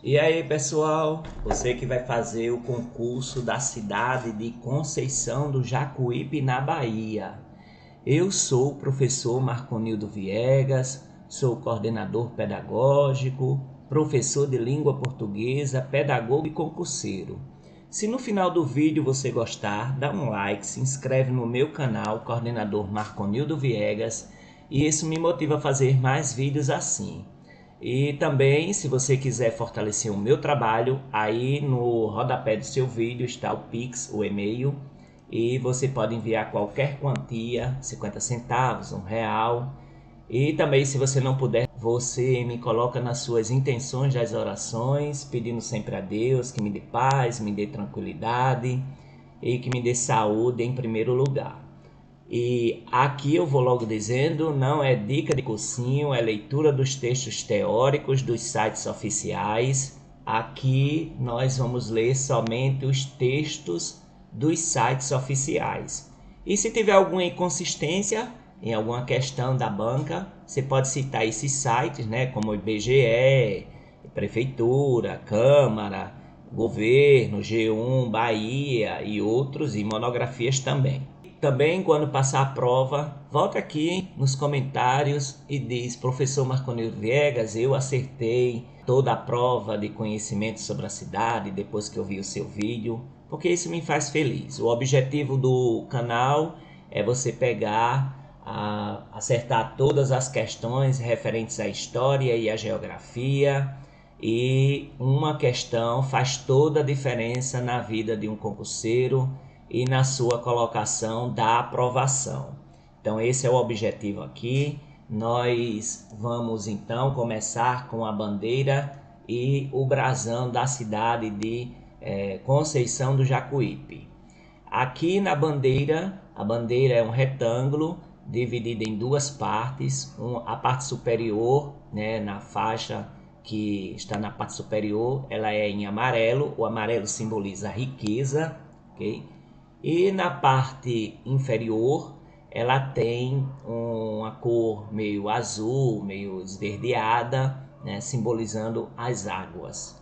E aí, pessoal, você que vai fazer o concurso da cidade de Conceição do Jacuípe, na Bahia. Eu sou o professor Marconildo Viegas, sou coordenador pedagógico, professor de língua portuguesa, pedagogo e concurseiro. Se no final do vídeo você gostar, dá um like, se inscreve no meu canal, coordenador Marconildo Viegas, e isso me motiva a fazer mais vídeos assim. E também, se você quiser fortalecer o meu trabalho, aí no rodapé do seu vídeo está o Pix, o e-mail, e você pode enviar qualquer quantia, 50 centavos, R$ 1. E também, se você não puder, você me coloca nas suas intenções das orações, pedindo sempre a Deus que me dê paz, me dê tranquilidade e que me dê saúde em primeiro lugar. E aqui eu vou logo dizendo, não é dica de cursinho, é leitura dos textos teóricos dos sites oficiais. Aqui nós vamos ler somente os textos dos sites oficiais. E se tiver alguma inconsistência em alguma questão da banca, você pode citar esses sites, né, como o IBGE, Prefeitura, Câmara, Governo, G1, Bahia e outros, e monografias também. Também, quando passar a prova, volta aqui nos comentários e diz: professor Marconildo Viegas, eu acertei toda a prova de conhecimento sobre a cidade depois que eu vi o seu vídeo, porque isso me faz feliz. O objetivo do canal é você acertar todas as questões referentes à história e à geografia, e uma questão faz toda a diferença na vida de um concurseiro e na sua colocação da aprovação. Então esse é o objetivo aqui. Nós vamos então começar com a bandeira e o brasão da cidade de Conceição do Jacuípe. Aqui na bandeira, a bandeira é um retângulo dividido em duas partes. A parte superior, né, na faixa que está na parte superior, ela é em amarelo. O amarelo simboliza a riqueza, ok? E na parte inferior ela tem uma cor meio azul, meio esverdeada, né, simbolizando as águas.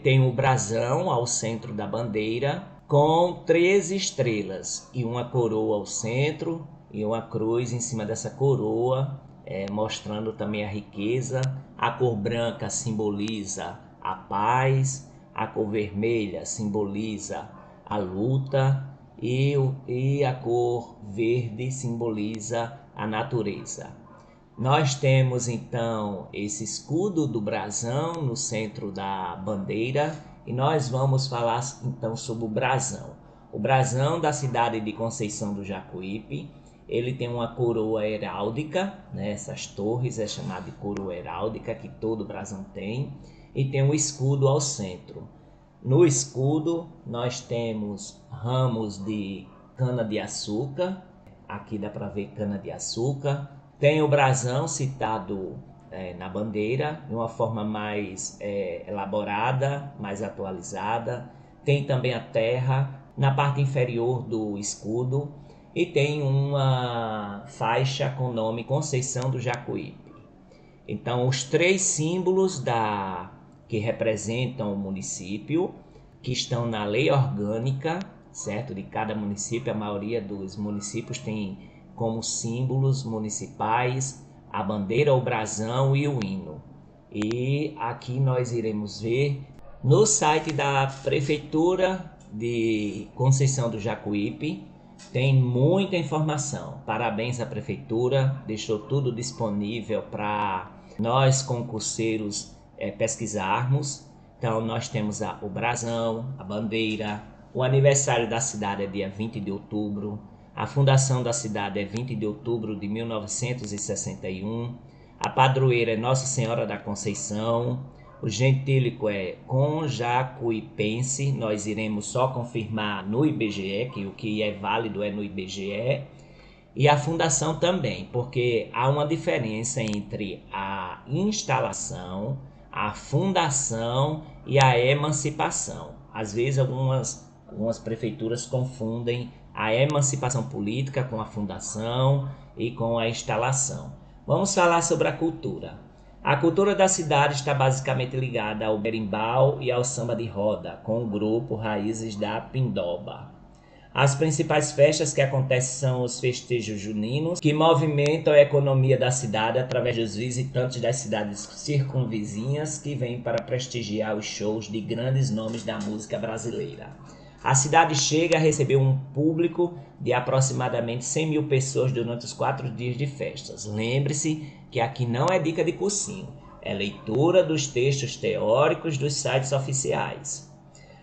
Tem o brasão ao centro da bandeira com 13 estrelas e uma coroa ao centro e uma cruz em cima dessa coroa, mostrando também a riqueza. A cor branca simboliza a paz, a cor vermelha simboliza a luta e a cor verde simboliza a natureza. Nós temos então esse escudo do brasão no centro da bandeira e nós vamos falar então sobre o brasão. O brasão da cidade de Conceição do Jacuípe, ele tem uma coroa heráldica, né? Essas torres é chamada de coroa heráldica, que todo brasão tem, e tem um escudo ao centro. No escudo nós temos ramos de cana-de-açúcar, aqui dá para ver cana-de-açúcar. Tem o brasão citado na bandeira, de uma forma mais elaborada, mais atualizada. Tem também a terra na parte inferior do escudo e tem uma faixa com o nome Conceição do Jacuípe. Então, os três símbolos que representam o município, que estão na lei orgânica, certo? De cada município, a maioria dos municípios tem como símbolos municipais a bandeira, o brasão e o hino. E aqui nós iremos ver no site da Prefeitura de Conceição do Jacuípe, tem muita informação. Parabéns à Prefeitura, deixou tudo disponível para nós concurseiros pesquisarmos. Então nós temos o brasão, a bandeira, o aniversário da cidade é dia 20 de outubro, a fundação da cidade é 20 de outubro de 1961, a padroeira é Nossa Senhora da Conceição, o gentílico é conjacuipense, nós iremos só confirmar no IBGE, que o que é válido é no IBGE, e a fundação também, porque há uma diferença entre a instalação, a fundação e a emancipação. Às vezes algumas prefeituras confundem a emancipação política com a fundação e com a instalação. Vamos falar sobre a cultura. A cultura da cidade está basicamente ligada ao berimbau e ao samba de roda, com o grupo Raízes da Pindoba. As principais festas que acontecem são os festejos juninos, que movimentam a economia da cidade através dos visitantes das cidades circunvizinhas que vêm para prestigiar os shows de grandes nomes da música brasileira. A cidade chega a receber um público de aproximadamente 100 mil pessoas durante os 4 dias de festas. Lembre-se que aqui não é dica de cursinho, é leitura dos textos teóricos dos sites oficiais.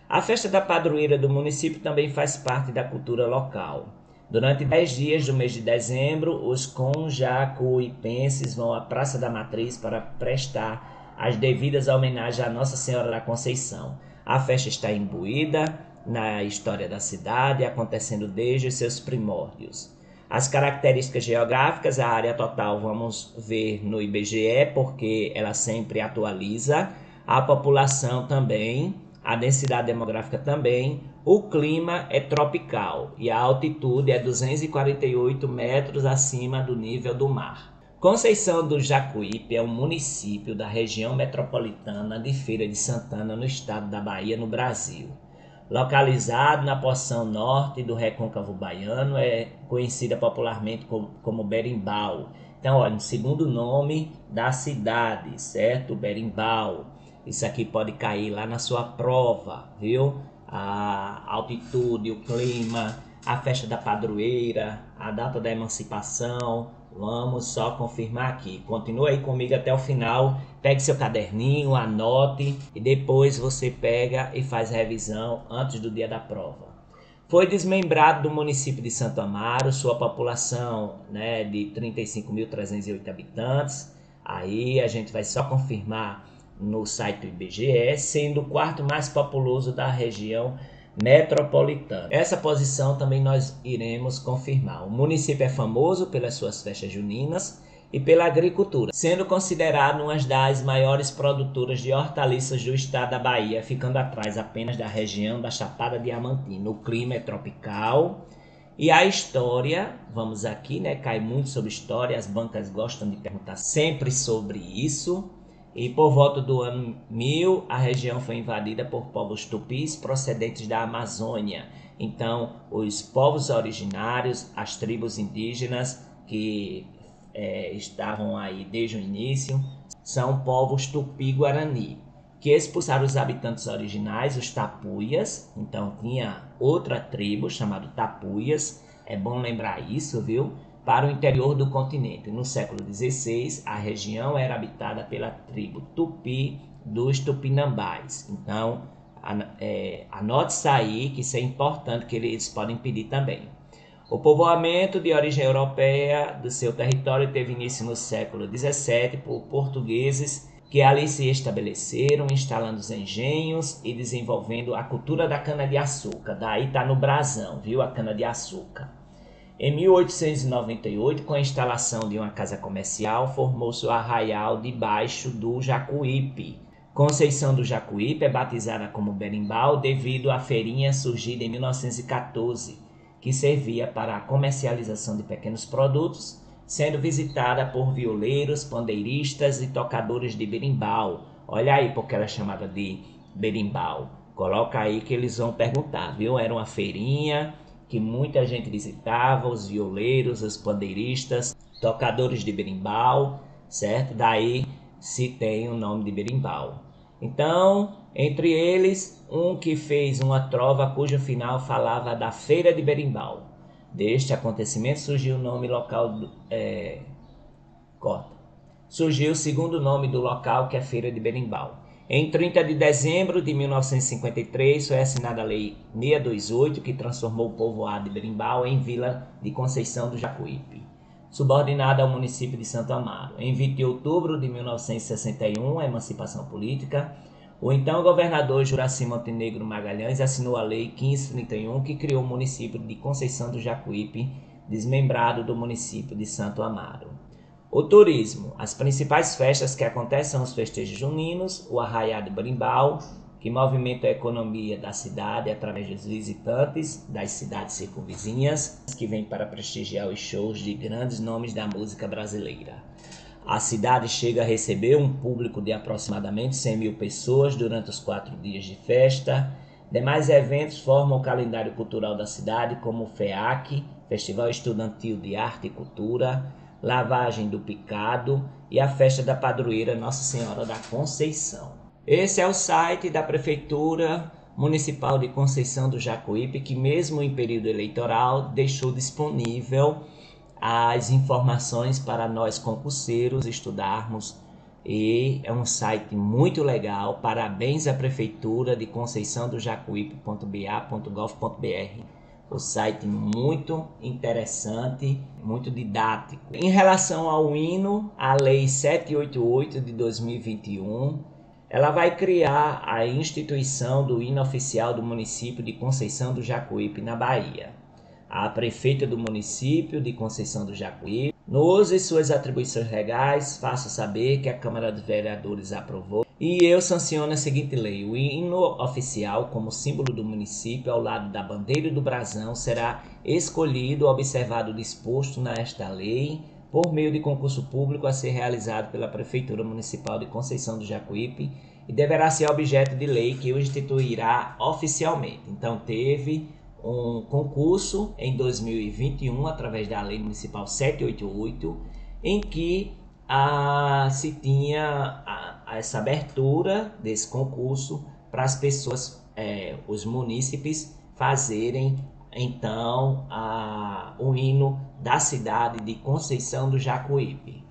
A festa da padroeira do município também faz parte da cultura local. Durante 10 dias do mês de dezembro, os conjacuipenses vão à Praça da Matriz para prestar as devidas homenagens à Nossa Senhora da Conceição. A festa está imbuída na história da cidade, acontecendo desde os seus primórdios. As características geográficas, a área total vamos ver no IBGE, porque ela sempre atualiza. A população também, a densidade demográfica também. O clima é tropical e a altitude é 248 metros acima do nível do mar. Conceição do Jacuípe é um município da região metropolitana de Feira de Santana, no estado da Bahia, no Brasil. Localizado na porção norte do Recôncavo Baiano, é conhecida popularmente como Berimbau. Então, olha, o segundo nome da cidade, certo? Berimbau. Isso aqui pode cair lá na sua prova, viu? A altitude, o clima, a festa da padroeira, a data da emancipação. Vamos só confirmar aqui. Continua aí comigo até o final. Pegue seu caderninho, anote e depois você pega e faz revisão antes do dia da prova. Foi desmembrado do município de Santo Amaro, sua população, né, de 35.308 habitantes. Aí a gente vai só confirmar no site do IBGE, sendo o quarto mais populoso da região metropolitana. Essa posição também nós iremos confirmar. O município é famoso pelas suas festas juninas e pela agricultura, sendo considerado uma das maiores produtoras de hortaliças do estado da Bahia, ficando atrás apenas da região da Chapada Diamantina. O clima é tropical e a história, vamos aqui, né, cai muito sobre história, as bancas gostam de perguntar sempre sobre isso. E por volta do ano 1000, a região foi invadida por povos tupis procedentes da Amazônia. Então, os povos originários, as tribos indígenas que estavam aí desde o início, são povos tupi-guarani, que expulsaram os habitantes originais, os tapuias. Então, tinha outra tribo chamada tapuias, é bom lembrar isso, viu? Para o interior do continente. No século XVI, a região era habitada pela tribo Tupi dos Tupinambás. Então, anote isso aí, que isso é importante, que eles podem pedir também. O povoamento de origem europeia do seu território teve início no século XVII por portugueses que ali se estabeleceram, instalando os engenhos e desenvolvendo a cultura da cana-de-açúcar. Daí está no brasão, viu? A cana-de-açúcar. Em 1898, com a instalação de uma casa comercial, formou-se o arraial debaixo do Jacuípe. Conceição do Jacuípe é batizada como Berimbau devido à feirinha surgida em 1914, que servia para a comercialização de pequenos produtos, sendo visitada por violeiros, pandeiristas e tocadores de berimbau. Olha aí porque ela é chamada de Berimbau. Coloca aí que eles vão perguntar, viu? Era uma feirinha que muita gente visitava, os violeiros, os pandeiristas, tocadores de berimbau, certo? Daí se tem o nome de Berimbau. Então, entre eles, um que fez uma trova cujo final falava da Feira de Berimbau. Deste acontecimento surgiu o nome local Surgiu o segundo nome do local, que é Feira de Berimbau. Em 30 de dezembro de 1953 foi assinada a Lei 628, que transformou o povoado de Berimbau em Vila de Conceição do Jacuípe, subordinada ao município de Santo Amaro. Em 20 de outubro de 1961, a emancipação política, o então governador Juraci Montenegro Magalhães assinou a Lei 1531, que criou o município de Conceição do Jacuípe, desmembrado do município de Santo Amaro. O turismo. As principais festas que acontecem são os festejos juninos, o arraial de Berimbau, que movimenta a economia da cidade através dos visitantes das cidades circunvizinhas, que vêm para prestigiar os shows de grandes nomes da música brasileira. A cidade chega a receber um público de aproximadamente 100 mil pessoas durante os 4 dias de festa. Demais eventos formam o calendário cultural da cidade, como o FEAC, Festival Estudantil de Arte e Cultura, Lavagem do Picado e a Festa da Padroeira Nossa Senhora da Conceição. Esse é o site da Prefeitura Municipal de Conceição do Jacuípe, que mesmo em período eleitoral deixou disponível as informações para nós concurseiros estudarmos, e é um site muito legal. Parabéns à Prefeitura de Conceição do Jacuípe.ba.gov.br. O site muito interessante, muito didático. Em relação ao hino, a Lei 788 de 2021, ela vai criar a instituição do hino oficial do município de Conceição do Jacuípe, na Bahia. A prefeita do município de Conceição do Jacuípe, no uso de suas atribuições legais, faço saber que a Câmara dos Vereadores aprovou e eu sanciono a seguinte lei: o hino oficial, como símbolo do município, ao lado da bandeira e do brasão, será escolhido, observado o disposto nesta lei, por meio de concurso público a ser realizado pela Prefeitura Municipal de Conceição do Jacuípe, e deverá ser objeto de lei que o instituirá oficialmente. Então teve um concurso em 2021, através da Lei Municipal 788, em que se tinha essa abertura desse concurso para as pessoas, os munícipes, fazerem então o hino da cidade de Conceição do Jacuípe.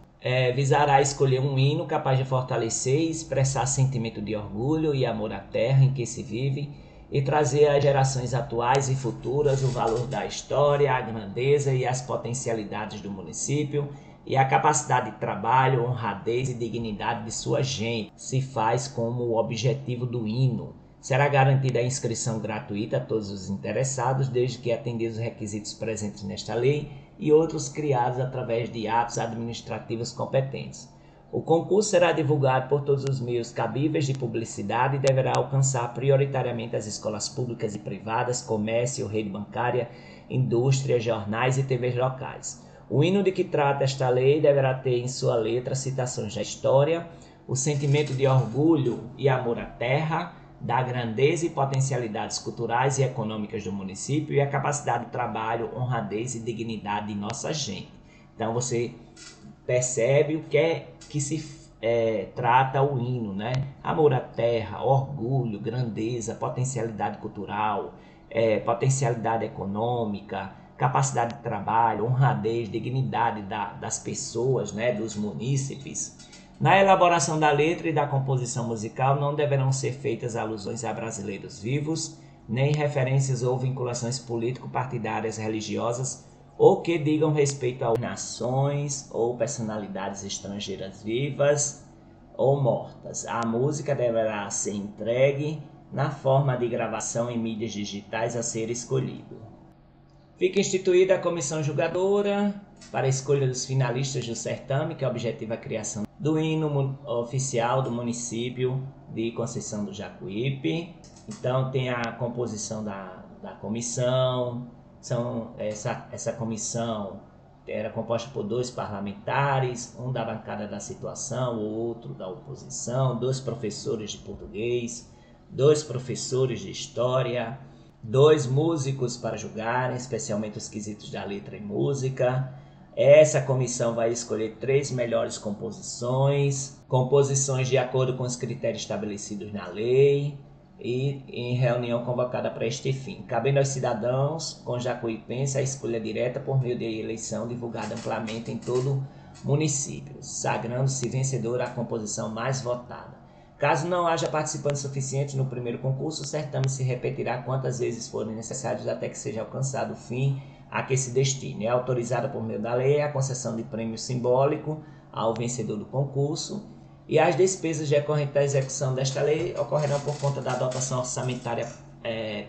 Visará escolher um hino capaz de fortalecer e expressar sentimento de orgulho e amor à terra em que se vive, e trazer às gerações atuais e futuras o valor da história, a grandeza e as potencialidades do município e a capacidade de trabalho, honradez e dignidade de sua gente. Se faz como o objetivo do hino. Será garantida a inscrição gratuita a todos os interessados, desde que atendidos os requisitos presentes nesta lei e outros criados através de atos administrativos competentes. O concurso será divulgado por todos os meios cabíveis de publicidade e deverá alcançar prioritariamente as escolas públicas e privadas, comércio, rede bancária, indústria, jornais e TVs locais. O hino de que trata esta lei deverá ter em sua letra citações da história, o sentimento de orgulho e amor à terra, da grandeza e potencialidades culturais e econômicas do município e a capacidade de trabalho, honradez e dignidade de nossa gente. Então você percebe o que é que se trata o hino, né? Amor à terra, orgulho, grandeza, potencialidade cultural, potencialidade econômica, capacidade de trabalho, honradez, dignidade das pessoas, né? Dos munícipes. Na elaboração da letra e da composição musical não deverão ser feitas alusões a brasileiros vivos, nem referências ou vinculações político-partidárias, religiosas, ou que digam respeito a nações ou personalidades estrangeiras vivas ou mortas. A música deverá ser entregue na forma de gravação em mídias digitais a ser escolhido. Fica instituída a comissão julgadora para a escolha dos finalistas do certame, que objetiva a criação do hino oficial do município de Conceição do Jacuípe. Então tem a composição da comissão. Essa comissão era composta por 2 parlamentares, um da bancada da situação, o outro da oposição, 2 professores de português, 2 professores de história, 2 músicos para julgarem, especialmente os quesitos da letra e música. Essa comissão vai escolher 3 melhores composições de acordo com os critérios estabelecidos na lei, e em reunião convocada para este fim, cabendo aos cidadãos com jacuipense a escolha direta por meio de eleição divulgada amplamente em todo o município, sagrando-se vencedora a composição mais votada. Caso não haja participantes suficientes no primeiro concurso, o certame se repetirá quantas vezes forem necessários até que seja alcançado o fim a que se destine. É autorizada por meio da lei a concessão de prêmio simbólico ao vencedor do concurso, e as despesas decorrentes da execução desta lei ocorrerão por conta da dotação orçamentária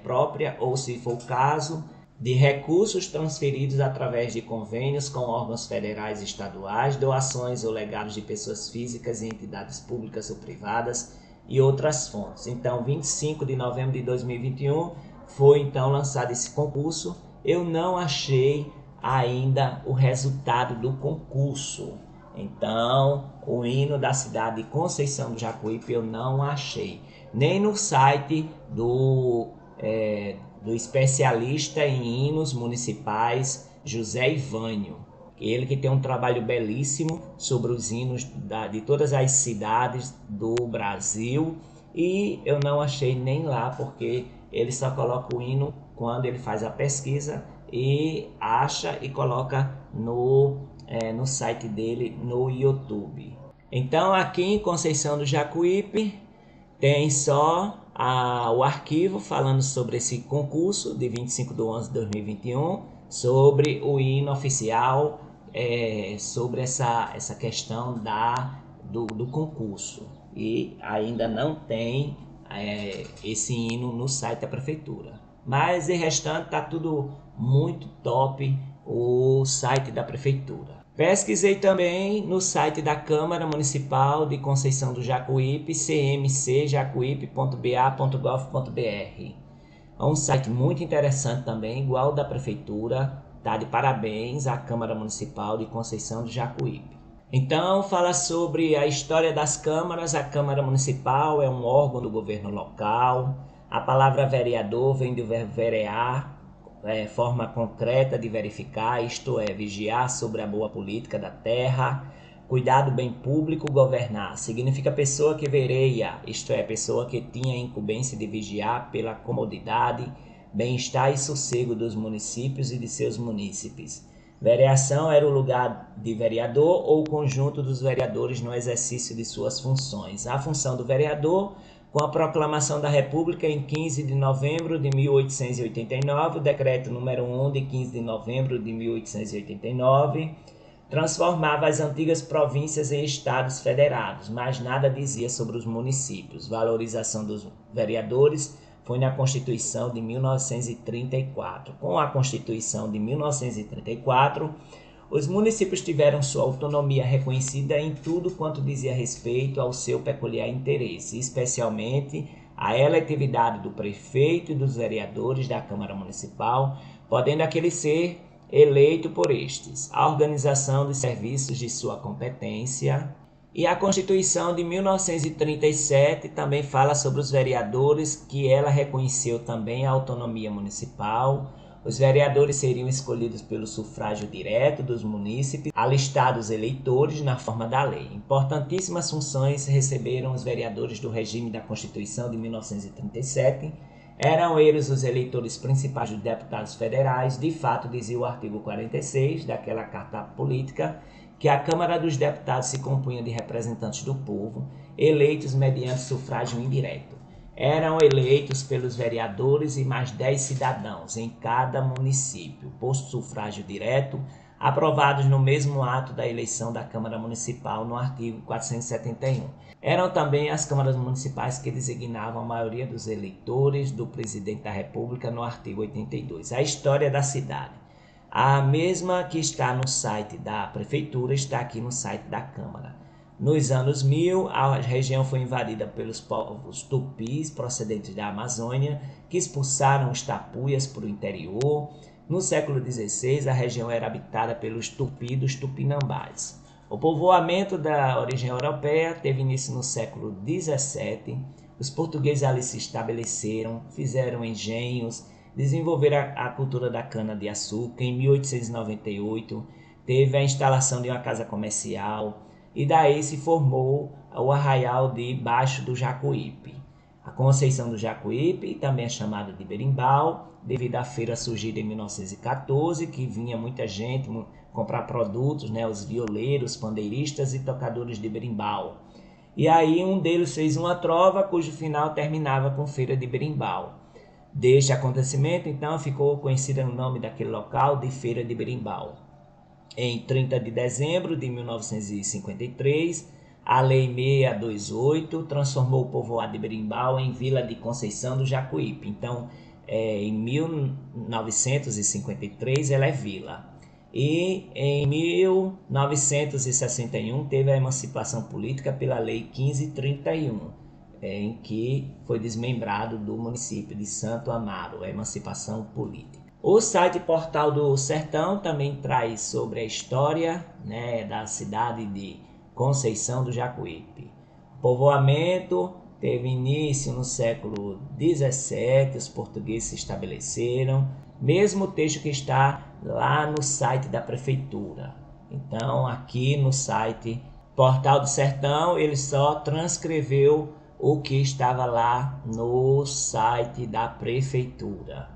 própria ou, se for o caso, de recursos transferidos através de convênios com órgãos federais e estaduais, doações ou legados de pessoas físicas e entidades públicas ou privadas e outras fontes. Então, 25 de novembro de 2021 foi então lançado esse concurso. Eu não achei ainda o resultado do concurso. Então, o hino da cidade de Conceição do Jacuípe eu não achei, nem no site do especialista em hinos municipais José Ivânio, ele que tem um trabalho belíssimo sobre os hinos de todas as cidades do Brasil, e eu não achei nem lá, porque ele só coloca o hino quando ele faz a pesquisa e acha e coloca no site dele no YouTube. Então aqui em Conceição do Jacuípe tem só o arquivo falando sobre esse concurso de 25/11/2021, sobre o hino oficial, sobre essa questão do concurso. E ainda não tem esse hino no site da prefeitura. Mas de restante está tudo muito top, o site da prefeitura. Pesquisei também no site da Câmara Municipal de Conceição do Jacuípe, cmcjacuípe.ba.gov.br. É um site muito interessante também, igual ao da Prefeitura. Tá de parabéns à Câmara Municipal de Conceição do Jacuípe. Então, fala sobre a história das câmaras. A Câmara Municipal é um órgão do governo local. A palavra vereador vem do verbo verear, forma concreta de verificar, isto é, vigiar sobre a boa política da terra, cuidar do bem público, governar. Significa pessoa que vereia, isto é, pessoa que tinha a incumbência de vigiar pela comodidade, bem-estar e sossego dos municípios e de seus munícipes. Vereação era o lugar de vereador ou conjunto dos vereadores no exercício de suas funções. A função do vereador, com a proclamação da República em 15 de novembro de 1889, o decreto número 1 de 15 de novembro de 1889, transformava as antigas províncias em estados federados, mas nada dizia sobre os municípios. Valorização dos vereadores foi na Constituição de 1934. Com a Constituição de 1934, os municípios tiveram sua autonomia reconhecida em tudo quanto dizia respeito ao seu peculiar interesse, especialmente a eletividade do prefeito e dos vereadores da Câmara Municipal, podendo aquele ser eleito por estes, a organização dos serviços de sua competência. E a Constituição de 1937 também fala sobre os vereadores, que ela reconheceu também a autonomia municipal. Os vereadores seriam escolhidos pelo sufrágio direto dos munícipes, alistados eleitores na forma da lei. Importantíssimas funções receberam os vereadores do regime da Constituição de 1937. Eram eles os eleitores principais dos deputados federais. De fato, dizia o artigo 46 daquela Carta Política, que a Câmara dos Deputados se compunha de representantes do povo, eleitos mediante sufrágio indireto. Eram eleitos pelos vereadores e mais 10 cidadãos em cada município, por sufrágio direto, aprovados no mesmo ato da eleição da Câmara Municipal, no artigo 471. Eram também as câmaras municipais que designavam a maioria dos eleitores do presidente da República, no artigo 82. A história da cidade. A mesma que está no site da Prefeitura está aqui no site da Câmara. Nos anos 1000, a região foi invadida pelos povos tupis procedentes da Amazônia, que expulsaram os tapuias para o interior. No século XVI, a região era habitada pelos tupi dos tupinambás. O povoamento da origem europeia teve início no século XVII. Os portugueses ali se estabeleceram, fizeram engenhos, desenvolveram a cultura da cana-de-açúcar. Em 1898, teve a instalação de uma casa comercial e daí se formou o arraial de Baixo do Jacuípe. A Conceição do Jacuípe também é chamada de Berimbau, devido à feira surgida em 1914, que vinha muita gente comprar produtos, os violeiros, pandeiristas e tocadores de berimbau. E aí um deles fez uma trova cujo final terminava com Feira de Berimbau. Deste acontecimento, então, ficou conhecida no nome daquele local de Feira de Berimbau. Em 30 de dezembro de 1953, a Lei 628 transformou o povoado de Berimbau em Vila de Conceição do Jacuípe. Então, em 1953, ela é vila. E em 1961, teve a emancipação política pela Lei 1531. Em que foi desmembrado do município de Santo Amaro, a emancipação política. O site Portal do Sertão também traz sobre a história, né, da cidade de Conceição do Jacuípe. O povoamento teve início no século XVII, os portugueses se estabeleceram, mesmo texto que está lá no site da prefeitura. Então, aqui no site Portal do Sertão, ele só transcreveu o que estava lá no site da prefeitura.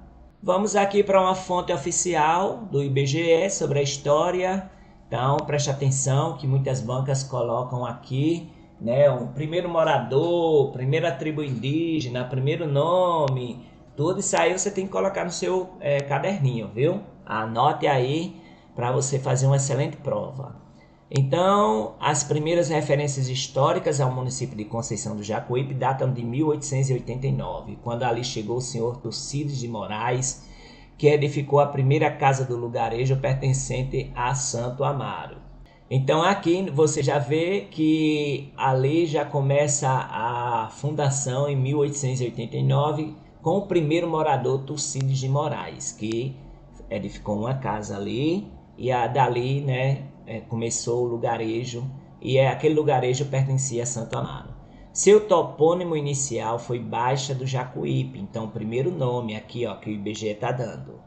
Vamos aqui para uma fonte oficial do IBGE sobre a história. Então, preste atenção que muitas bancas colocam aqui, né, um primeiro morador, primeira tribo indígena, primeiro nome, tudo isso aí você tem que colocar no seu caderninho, viu? Anote aí para você fazer uma excelente prova. Então, as primeiras referências históricas ao município de Conceição do Jacuípe datam de 1889, quando ali chegou o senhor Tucídides de Moraes, que edificou a primeira casa do lugarejo pertencente a Santo Amaro. Então aqui você já vê que ali já começa a fundação em 1889 com o primeiro morador Tucídides de Moraes, que edificou uma casa ali e dali, né, começou o lugarejo, e aquele lugarejo pertencia a Santo Amaro. Seu topônimo inicial foi Baixa do Jacuípe, então o primeiro nome aqui, ó, que o IBGE está dando,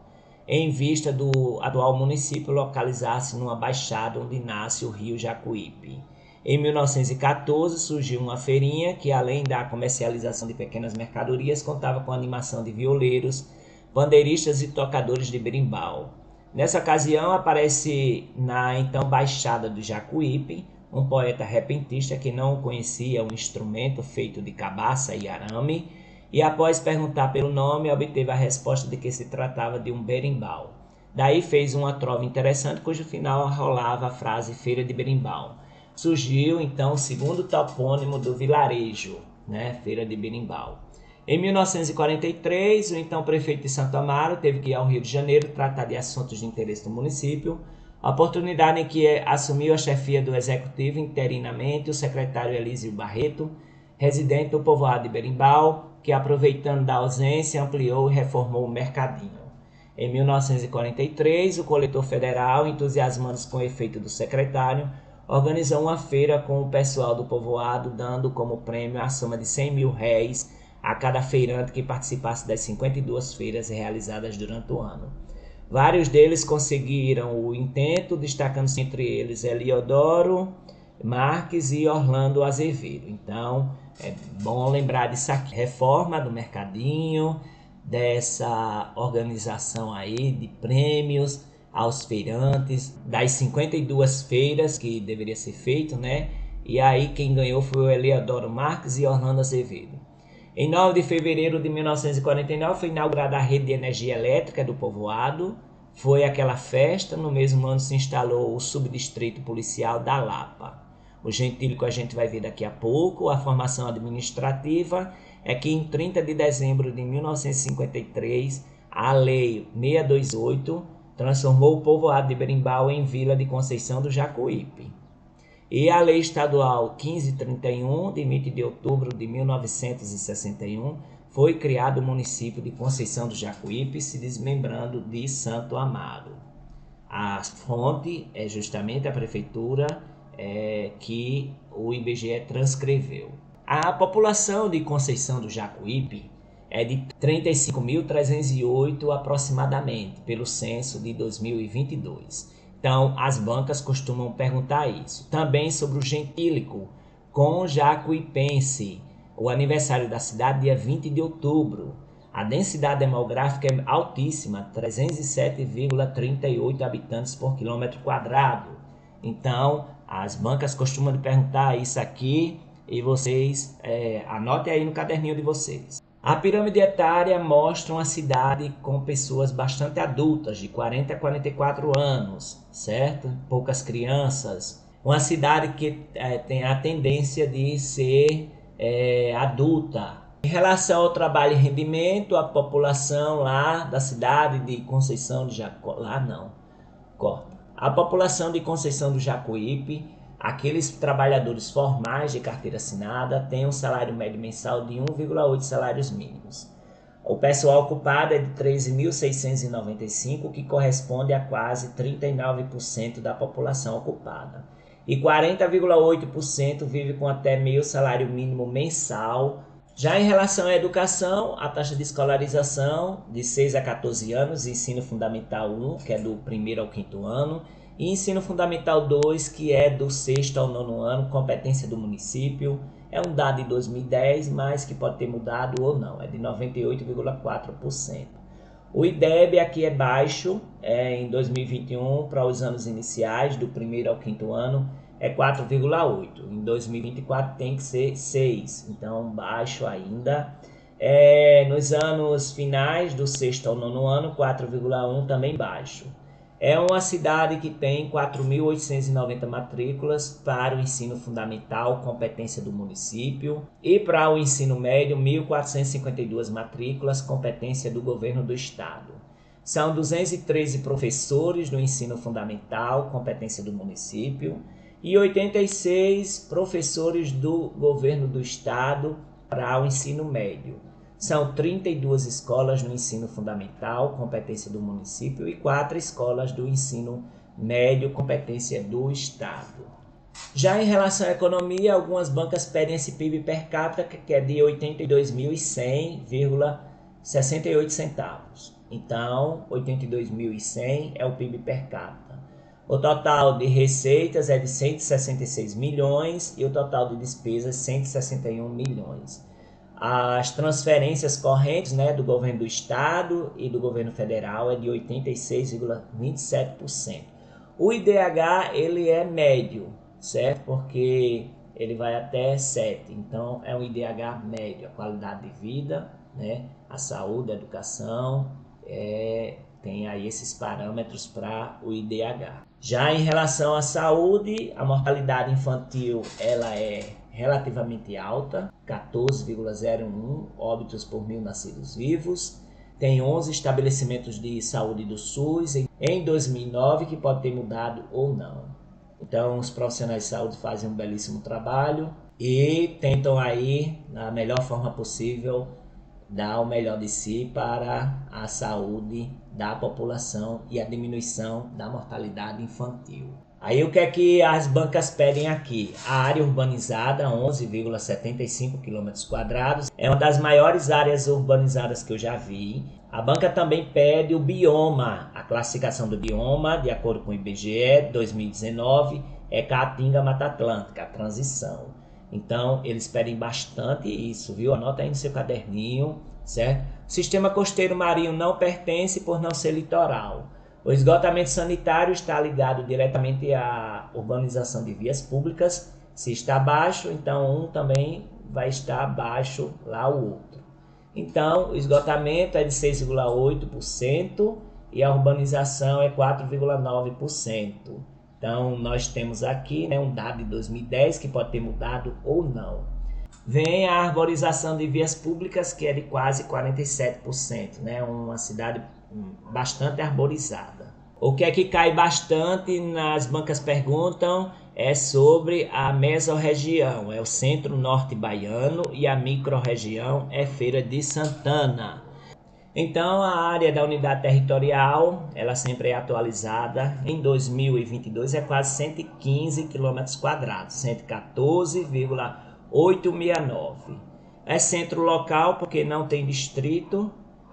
em vista do atual município localizar-se numa baixada onde nasce o rio Jacuípe. Em 1914 surgiu uma feirinha que, além da comercialização de pequenas mercadorias, contava com a animação de violeiros, bandeiristas e tocadores de berimbau. Nessa ocasião aparece na então Baixada do Jacuípe um poeta repentista que não conhecia um instrumento feito de cabaça e arame e, após perguntar pelo nome, obteve a resposta de que se tratava de um berimbau. Daí fez uma trova interessante cujo final rolava a frase Feira de Berimbau. Surgiu então o segundo topônimo do vilarejo, né? Feira de Berimbau. Em 1943, o então prefeito de Santo Amaro teve que ir ao Rio de Janeiro tratar de assuntos de interesse do município, a oportunidade em que assumiu a chefia do executivo interinamente o secretário Elísio Barreto, residente do povoado de Berimbau, que, aproveitando da ausência, ampliou e reformou o mercadinho. Em 1943, o coletor federal, entusiasmando-se com o efeito do secretário, organizou uma feira com o pessoal do povoado, dando como prêmio a soma de R$100 mil a cada feirante que participasse das 52 feiras realizadas durante o ano. Vários deles conseguiram o intento, destacando-se entre eles Eliodoro Marques e Orlando Azevedo. Então, é bom lembrar disso aqui. Reforma do mercadinho, dessa organização aí de prêmios aos feirantes, das 52 feiras que deveria ser feito, né? E aí quem ganhou foi o Eliodoro Marques e Orlando Azevedo. Em 9 de fevereiro de 1949 foi inaugurada a rede de energia elétrica do povoado. Foi aquela festa, no mesmo ano se instalou o subdistrito policial da Lapa. O gentílico a gente vai ver daqui a pouco. A formação administrativa é que em 30 de dezembro de 1953, a Lei 628 transformou o povoado de Berimbau em Vila de Conceição do Jacuípe. E a Lei Estadual 1531, de 20 de outubro de 1961, foi criado o município de Conceição do Jacuípe, se desmembrando de Santo Amaro. A fonte é justamente a prefeitura que o IBGE transcreveu. A população de Conceição do Jacuípe é de 35.308 aproximadamente, pelo censo de 2022. Então, as bancas costumam perguntar isso. Também sobre o gentílico com jacuipense, o aniversário da cidade, dia 20 de outubro. A densidade demográfica é altíssima, 307,38 habitantes por quilômetro quadrado. Então, as bancas costumam perguntar isso aqui e vocês anotem aí no caderninho de vocês. A pirâmide etária mostra uma cidade com pessoas bastante adultas, de 40 a 44 anos, certo? Poucas crianças. Uma cidade que tem a tendência de ser adulta. Em relação ao trabalho e rendimento, a população lá da cidade de Conceição do Jacuípe, A população de Conceição do Jacuípe, aqueles trabalhadores formais de carteira assinada, têm um salário médio mensal de 1,8 salários mínimos. O pessoal ocupado é de 13.695, que corresponde a quase 39% da população ocupada. E 40,8% vive com até meio salário mínimo mensal. Já em relação à educação, a taxa de escolarização de 6 a 14 anos, ensino fundamental 1, que é do 1º ao 5º ano, e ensino fundamental 2, que é do 6º ao 9º ano, competência do município. É um dado de 2010, mas que pode ter mudado ou não, é de 98,4%. O IDEB aqui é baixo, em 2021 para os anos iniciais, do 1º ao 5º ano, é 4,8. Em 2024 tem que ser 6, então baixo ainda. Nos anos finais, do 6º ao 9º ano, 4,1 também baixo. É uma cidade que tem 4.890 matrículas para o ensino fundamental, competência do município, e para o ensino médio, 1.452 matrículas, competência do governo do estado. São 213 professores no ensino fundamental, competência do município, e 86 professores do governo do estado para o ensino médio. São 32 escolas no ensino fundamental, competência do município, e 4 escolas do ensino médio, competência do estado. Já em relação à economia, algumas bancas pedem esse PIB per capita, que é de 82.100,68 centavos. Então, 82.100 é o PIB per capita. O total de receitas é de 166 milhões e o total de despesas 161 milhões. As transferências correntes, do governo do estado e do governo federal é de 86,27%. O IDH ele é médio, certo? Porque ele vai até 7. Então é um IDH médio, a qualidade de vida, a saúde, a educação, tem aí esses parâmetros para o IDH. Já em relação à saúde, a mortalidade infantil ela é relativamente alta, 14,01 óbitos por 1.000 nascidos vivos. Tem 11 estabelecimentos de saúde do SUS em 2009, que pode ter mudado ou não. Então, os profissionais de saúde fazem um belíssimo trabalho e tentam aí, da melhor forma possível, dar o melhor de si para a saúde da população e a diminuição da mortalidade infantil. Aí o que é que as bancas pedem aqui? A área urbanizada, 11,75 km², é uma das maiores áreas urbanizadas que eu já vi. A banca também pede o bioma, a classificação do bioma, de acordo com o IBGE 2019, é Caatinga Mata Atlântica, a transição. Então, eles pedem bastante isso, viu? Anota aí no seu caderninho, certo? O sistema costeiro marinho não pertence por não ser litoral. O esgotamento sanitário está ligado diretamente à urbanização de vias públicas. Se está baixo, então um também vai estar abaixo lá o outro. Então, o esgotamento é de 6,8% e a urbanização é 4,9%. Então, nós temos aqui um dado de 2010 que pode ter mudado ou não. Vem a arborização de vias públicas, que é de quase 47%, uma cidade bastante arborizada. O que é que cai bastante nas bancas perguntam é sobre a mesorregião, é o centro-norte baiano, e a microrregião é Feira de Santana. Então, a área da unidade territorial, ela sempre é atualizada. Em 2022 é quase 115 km², 114,869. É centro local porque não tem distrito.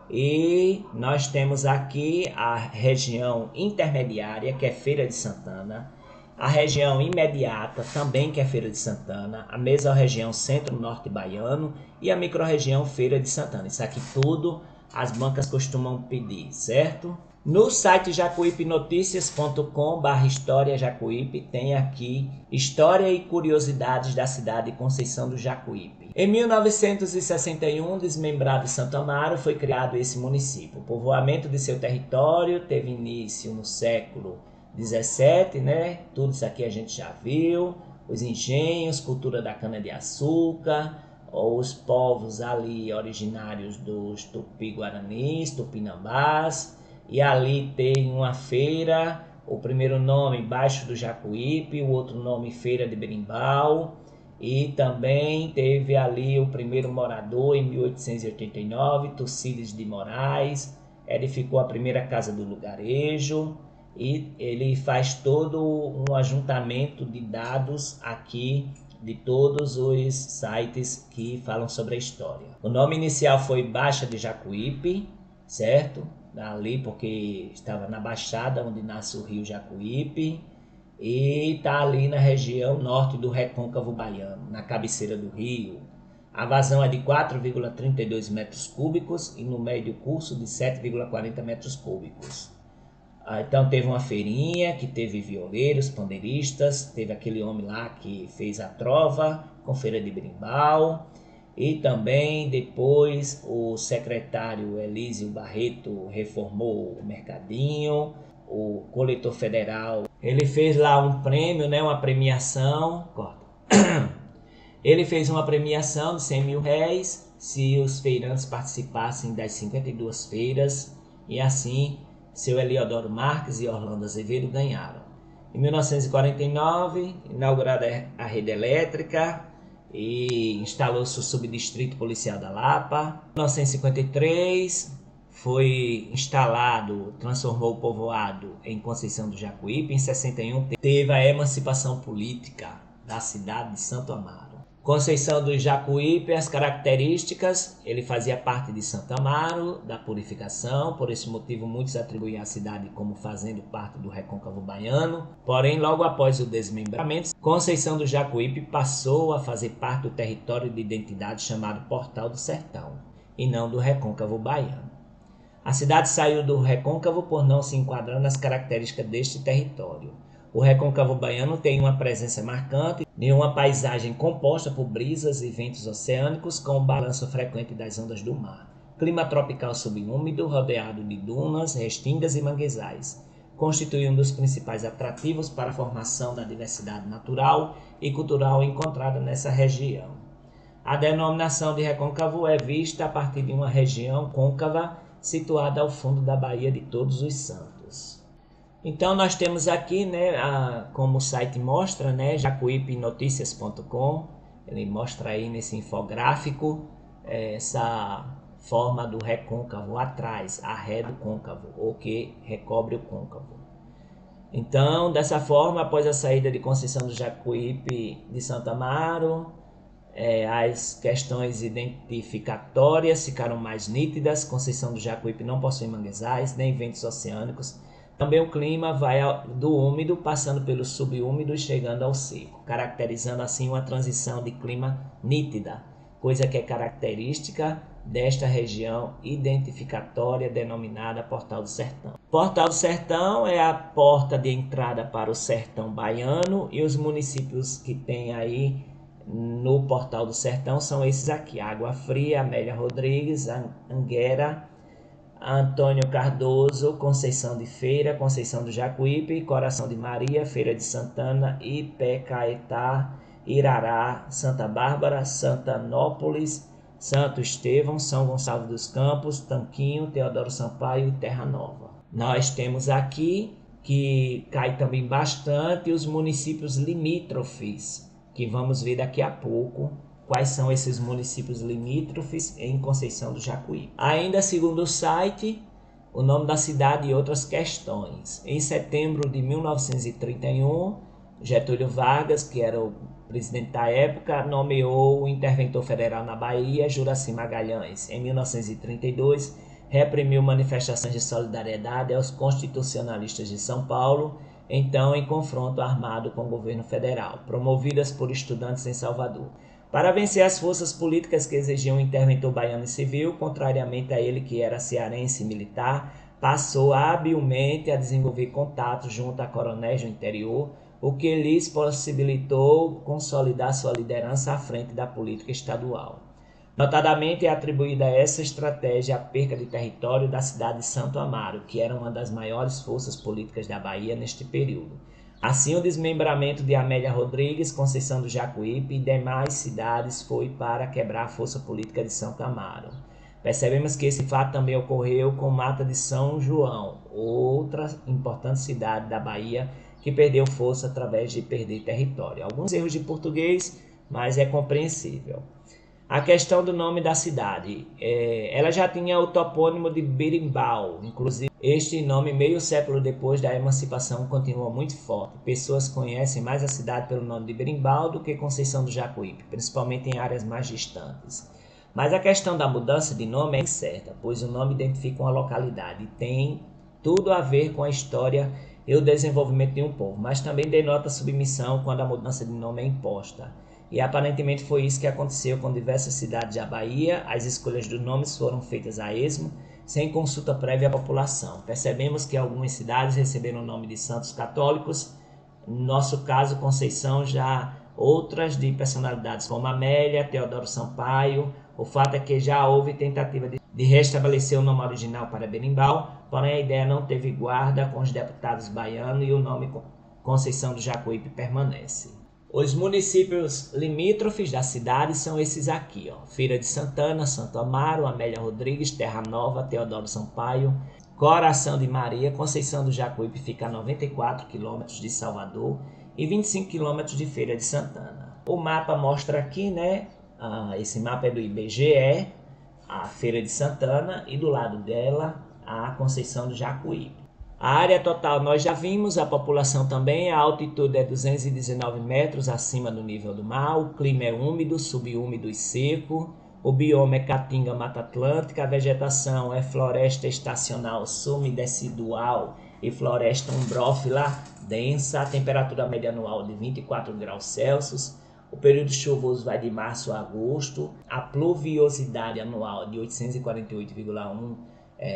E nós temos aqui a região intermediária, que é Feira de Santana, a região imediata, também que é Feira de Santana, a mesorregião Centro-Norte Baiano e a microrregião Feira de Santana. Isso aqui tudo as bancas costumam pedir, certo? No site jacuípenoticias.com/história Jacuípe tem aqui história e curiosidades da cidade de Conceição do Jacuípe. Em 1961, desmembrado de Santo Amaro, foi criado esse município. O povoamento de seu território teve início no século XVII, Tudo isso aqui a gente já viu. Os engenhos, cultura da cana-de-açúcar, os povos ali originários dos Tupi-Guaranis, Tupinambás. E ali tem uma feira, o primeiro nome Baixo do Jacuípe, o outro nome Feira de Berimbau. E também teve ali o primeiro morador em 1889, Tucídides de Moraes, edificou a primeira casa do lugarejo e ele faz todo um ajuntamento de dados aqui de todos os sites que falam sobre a história. O nome inicial foi Baixa de Jacuípe, certo? Ali porque estava na Baixada, onde nasce o rio Jacuípe, e está ali na região norte do Recôncavo Baiano, na cabeceira do rio. A vazão é de 4,32 metros cúbicos e no médio curso de 7,40 metros cúbicos. Então teve uma feirinha que teve violeiros, pandeiristas, teve aquele homem lá que fez a trova com feira de berimbau, e também depois o secretário Elísio Barreto reformou o mercadinho, o coletor federal, ele fez lá um prêmio, né, uma premiação, ele fez uma premiação de 100 mil réis se os feirantes participassem das 52 feiras, e assim seu Eliodoro Marques e Orlando Azevedo ganharam. Em 1949, inaugurada a rede elétrica e instalou-se o subdistrito policial da Lapa. Em 1953, foi instalado, transformou o povoado em Conceição do Jacuípe. Em 61, teve a emancipação política da cidade de Santo Amaro. Conceição do Jacuípe, as características: ele fazia parte de Santo Amaro, da Purificação, por esse motivo muitos atribuem a cidade como fazendo parte do Recôncavo Baiano, porém logo após o desmembramento, Conceição do Jacuípe passou a fazer parte do território de identidade chamado Portal do Sertão, e não do Recôncavo Baiano. A cidade saiu do Recôncavo por não se enquadrar nas características deste território. O Recôncavo Baiano tem uma presença marcante de uma paisagem composta por brisas e ventos oceânicos com o balanço frequente das ondas do mar. Clima tropical subúmido, rodeado de dunas, restingas e manguezais, constitui um dos principais atrativos para a formação da diversidade natural e cultural encontrada nessa região. A denominação de Recôncavo é vista a partir de uma região côncava situada ao fundo da Baía de Todos os Santos. Então nós temos aqui, né, como o site mostra, né, jacuipenoticias.com, ele mostra aí nesse infográfico essa forma do recôncavo atrás, a ré do côncavo, ou que recobre o côncavo. Então, dessa forma, após a saída de Conceição do Jacuípe de Santo Amaro, as questões identificatórias ficaram mais nítidas. Conceição do Jacuípe não possui manguezais, nem ventos oceânicos. Também o clima vai do úmido, passando pelo subúmido e chegando ao seco, caracterizando assim uma transição de clima nítida, coisa que é característica desta região identificatória denominada Portal do Sertão. Portal do Sertão é a porta de entrada para o sertão baiano, e os municípios que tem aí no Portal do Sertão são esses aqui: Água Fria, Amélia Rodrigues, Anguera, Antônio Cardoso, Conceição de Feira, Conceição do Jacuípe, Coração de Maria, Feira de Santana, Ipé, Caetá, Irará, Santa Bárbara, Santanópolis, Santo Estevão, São Gonçalo dos Campos, Tanquinho, Teodoro Sampaio e Terra Nova. Nós temos aqui que cai também bastante os municípios limítrofes, que vamos ver daqui a pouco quais são esses municípios limítrofes em Conceição do Jacuípe. Ainda segundo o site, o nome da cidade e outras questões. Em setembro de 1931, Getúlio Vargas, que era o presidente da época, nomeou o interventor federal na Bahia, Juraci Magalhães. Em 1932, reprimiu manifestações de solidariedade aos constitucionalistas de São Paulo, então em confronto armado com o governo federal, promovidas por estudantes em Salvador. Para vencer as forças políticas que exigiam um interventor baiano e civil, contrariamente a ele que era cearense e militar, passou habilmente a desenvolver contatos junto a coronéis do interior, o que lhes possibilitou consolidar sua liderança à frente da política estadual. Notadamente é atribuída a essa estratégia a perca de território da cidade de Santo Amaro, que era uma das maiores forças políticas da Bahia neste período. Assim, o desmembramento de Amélia Rodrigues, Conceição do Jacuípe e demais cidades foi para quebrar a força política de Santo Amaro. Percebemos que esse fato também ocorreu com Mata de São João, outra importante cidade da Bahia que perdeu força através de perder território. Alguns erros de português mas é compreensível. A questão do nome da cidade, ela já tinha o topônimo de Berimbau, inclusive este nome meio século depois da emancipação continua muito forte. Pessoas conhecem mais a cidade pelo nome de Berimbau do que Conceição do Jacuípe, principalmente em áreas mais distantes. Mas a questão da mudança de nome é incerta, pois o nome identifica uma localidade e tem tudo a ver com a história e o desenvolvimento de um povo, mas também denota submissão quando a mudança de nome é imposta. E aparentemente foi isso que aconteceu com diversas cidades da Bahia. As escolhas dos nomes foram feitas a esmo, sem consulta prévia à população. Percebemos que algumas cidades receberam o nome de santos católicos, no nosso caso Conceição, já outras de personalidades como Amélia, Teodoro Sampaio. O fato é que já houve tentativa de restabelecer o nome original para Berimbau, porém a ideia não teve guarda com os deputados baianos e o nome Conceição do Jacuípe permanece. Os municípios limítrofes da cidade são esses aqui, ó: Feira de Santana, Santo Amaro, Amélia Rodrigues, Terra Nova, Teodoro Sampaio, Coração de Maria. Conceição do Jacuípe fica a 94 km de Salvador e 25 km de Feira de Santana. O mapa mostra aqui, né? Esse mapa é do IBGE, a Feira de Santana, e do lado dela a Conceição do Jacuípe. A área total nós já vimos, a população também, a altitude é 219 metros acima do nível do mar, o clima é úmido, subúmido e seco, o bioma é caatinga Mata Atlântica, a vegetação é floresta estacional sumidecidual e floresta umbrófila densa, a temperatura média anual de 24 graus Celsius, o período chuvoso vai de março a agosto, a pluviosidade anual de 848,1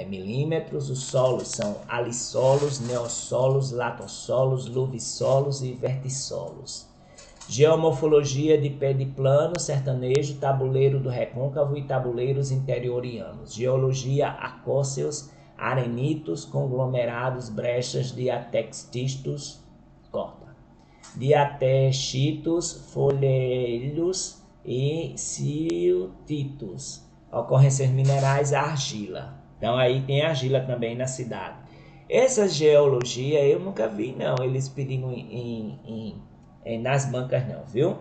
milímetros. Os solos são alissolos, neossolos, latossolos, luvissolos e vertissolos. Geomorfologia de pé de plano, sertanejo, tabuleiro do recôncavo e tabuleiros interiorianos. Geologia acóceos, arenitos, conglomerados, brechas, diatextistos, diatexitos, folhelhos e siltitos. Ocorrências minerais, argila. Então aí tem argila também na cidade. Essa geologia eu nunca vi não, eles pedindo nas bancas não, viu?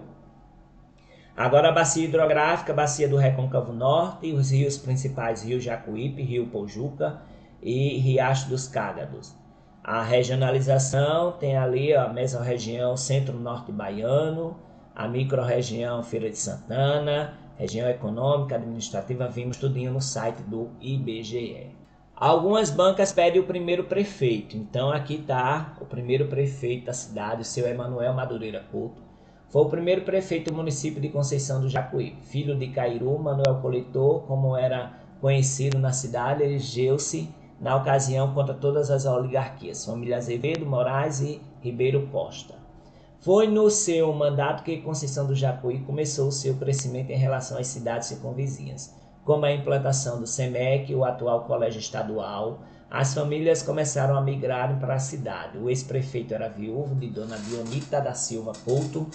Agora a bacia hidrográfica, bacia do Recôncavo Norte, e os rios principais, Rio Jacuípe, Rio Pojuca e Riacho dos Cágados. A regionalização tem ali a mesorregião Centro-Norte Baiano, a microrregião Feira de Santana, região econômica, administrativa, vimos tudinho no site do IBGE. Algumas bancas pedem o primeiro prefeito, então aqui está o primeiro prefeito da cidade, o seu Emanuel Madureira Couto. Foi o primeiro prefeito do município de Conceição do Jacuípe, filho de Cairu, Manuel Coletor, como era conhecido na cidade, elegeu-se na ocasião contra todas as oligarquias, família Azevedo, Moraes e Ribeiro Costa. Foi no seu mandato que Conceição do Jacuípe começou o seu crescimento em relação às cidades circunvizinhas, como a implantação do SEMEC, o atual colégio estadual. As famílias começaram a migrar para a cidade. O ex-prefeito era viúvo de Dona Dionita da Silva Couto.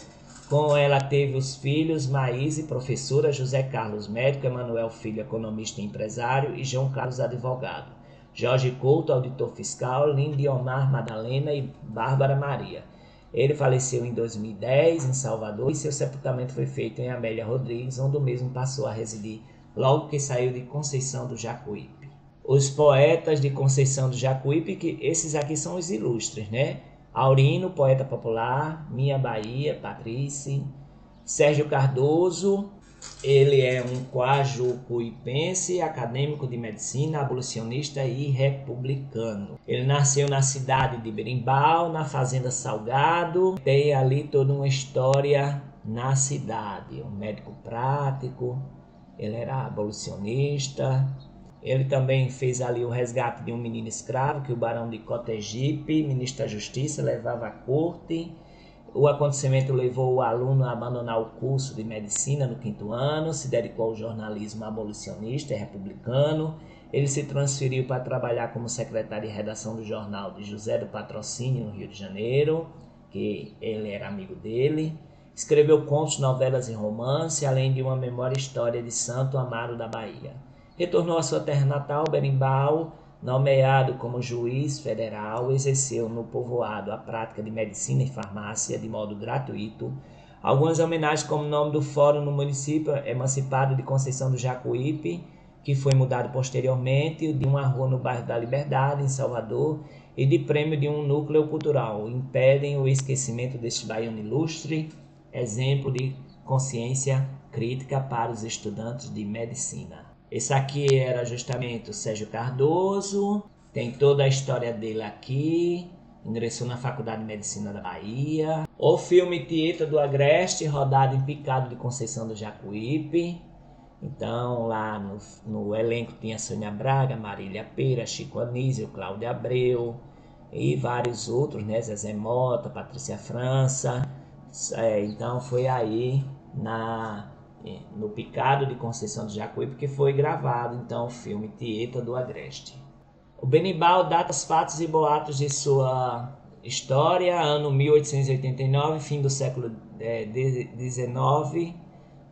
Com ela teve os filhos Maíse, professora, José Carlos, médico, Emanuel Filho, economista e empresário, e João Carlos, advogado. Jorge Couto, auditor fiscal, Lindiomar Madalena e Bárbara Maria. Ele faleceu em 2010 em Salvador e seu sepultamento foi feito em Amélia Rodrigues, onde o mesmo passou a residir logo que saiu de Conceição do Jacuípe. Os poetas de Conceição do Jacuípe, que esses aqui são os ilustres, né? Aurino, poeta popular, Minha Bahia, Patrícia, Sérgio Cardoso, ele é um quajucuipense, acadêmico de medicina, abolicionista e republicano. Ele nasceu na cidade de Berimbau, na fazenda Salgado. Tem ali toda uma história na cidade. Um médico prático, ele era abolicionista. Ele também fez ali o resgate de um menino escravo que o barão de Cotegipe, ministro da Justiça, levava à corte. O acontecimento levou o aluno a abandonar o curso de medicina no 5º ano, se dedicou ao jornalismo abolicionista e republicano. Ele se transferiu para trabalhar como secretário de redação do jornal de José do Patrocínio, no Rio de Janeiro, que ele era amigo dele. Escreveu contos, novelas e romance, além de uma memória história de Santo Amaro da Bahia. Retornou à sua terra natal, Berimbau. Nomeado como juiz federal, exerceu no povoado a prática de medicina e farmácia de modo gratuito. Algumas homenagens, como o nome do fórum no município emancipado de Conceição do Jacuípe, que foi mudado posteriormente, de uma rua no bairro da Liberdade, em Salvador, e de prêmio de um núcleo cultural, impedem o esquecimento deste baiano ilustre, exemplo de consciência crítica para os estudantes de medicina. Esse aqui era justamente o Sérgio Cardoso, tem toda a história dele aqui, ingressou na Faculdade de Medicina da Bahia. O filme Tieta do Agreste, rodado em Picado de Conceição do Jacuípe. Então lá no elenco tinha Sônia Braga, Marília Pera, Chico Anísio, Cláudio Abreu e vários outros, né? Zezé Mota, Patrícia França. Então foi aí no Picado de Conceição do Jacuípe que foi gravado então o filme Tieta do Agreste. O Berimbau data os fatos e boatos de sua história, ano 1889, fim do século XIX.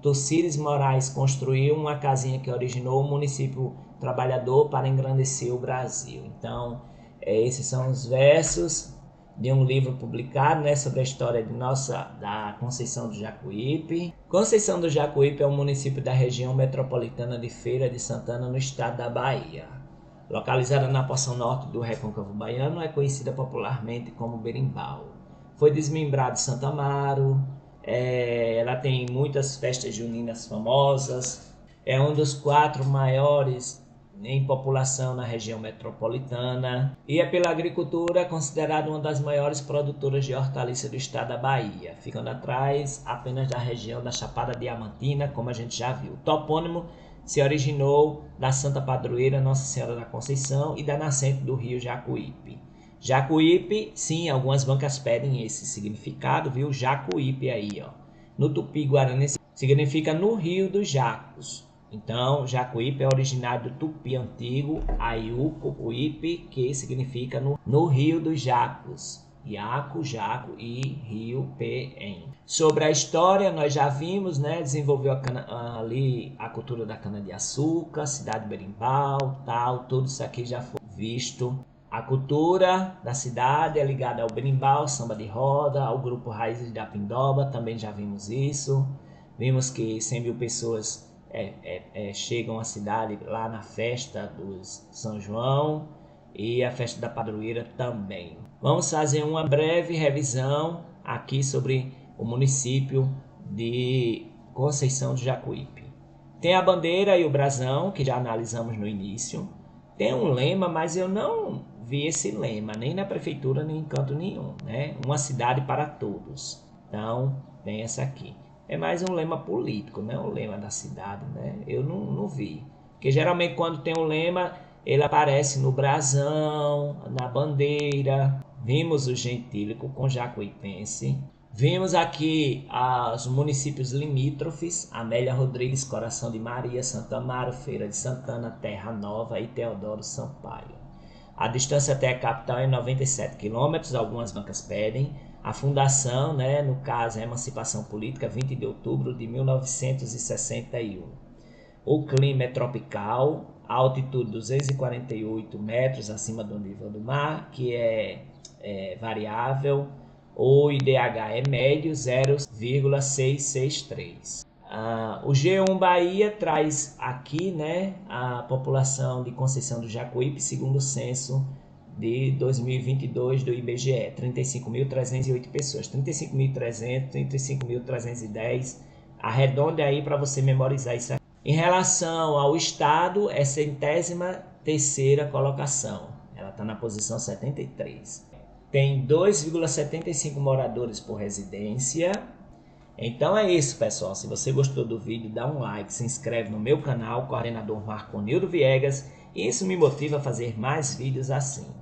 Tucídides Moraes construiu uma casinha que originou o município trabalhador para engrandecer o Brasil. Então, esses são os versos de um livro publicado, né, sobre a história da Conceição do Jacuípe. Conceição do Jacuípe é um município da região metropolitana de Feira de Santana, no estado da Bahia. Localizada na porção norte do Recôncavo Baiano, é conhecida popularmente como Berimbau. Foi desmembrado de Santo Amaro. Ela tem muitas festas juninas famosas, é um dos 4 maiores em população na região metropolitana e é pela agricultura considerada uma das maiores produtoras de hortaliça do estado da Bahia, ficando atrás apenas da região da Chapada Diamantina, como a gente já viu. O topônimo se originou da Santa Padroeira Nossa Senhora da Conceição e da nascente do rio Jacuípe. Jacuípe, sim, algumas bancas pedem esse significado, viu? Jacuípe aí, ó. No Tupi-Guarani significa no Rio dos Jacos. Então, Jacuípe é originário do Tupi antigo, Aiuco-Uípe, que significa no Rio dos Jacos. Iaco, Jaco e Rio P-em. Sobre a história, nós já vimos, né? Desenvolveu ali a cultura da cana-de-açúcar, cidade de Berimbau, tal, tudo isso aqui já foi visto. A cultura da cidade é ligada ao berimbau, samba de roda, ao grupo Raízes da Pindoba, também já vimos isso. Vimos que 100 mil pessoas chegam à cidade lá na festa do São João e a festa da padroeira também. Vamos fazer uma breve revisão aqui sobre o município de Conceição do Jacuípe. Tem a bandeira e o brasão, que já analisamos no início. Tem um lema, mas eu não vi esse lema, nem na prefeitura, nem em canto nenhum, né? Uma cidade para todos. Então, tem essa aqui. É mais um lema político, né? O lema da cidade, né? Eu não vi. Porque geralmente quando tem um lema, ele aparece no brasão, na bandeira. Vimos o gentílico com Jacuipense. Vimos aqui os municípios limítrofes, Amélia Rodrigues, Coração de Maria, Santo Amaro, Feira de Santana, Terra Nova e Teodoro Sampaio. A distância até a capital é 97 km, algumas bancas pedem. A fundação, né, no caso, é a Emancipação Política, 20 de outubro de 1961. O clima é tropical, a altitude 248 metros acima do nível do mar, que é variável. O IDH é médio, 0,663. O G1 Bahia traz aqui, né, a população de Conceição do Jacuípe, segundo o censo de 2022 do IBGE, 35.308 pessoas, 35.300, 35.310, arredonde aí para você memorizar isso aqui. Em relação ao estado, é 103ª colocação, ela está na posição 73. Tem 2,75 moradores por residência. Então é isso, pessoal. Se você gostou do vídeo, dá um like, se inscreve no meu canal, coordenador Marconildo Viegas. E isso me motiva a fazer mais vídeos assim.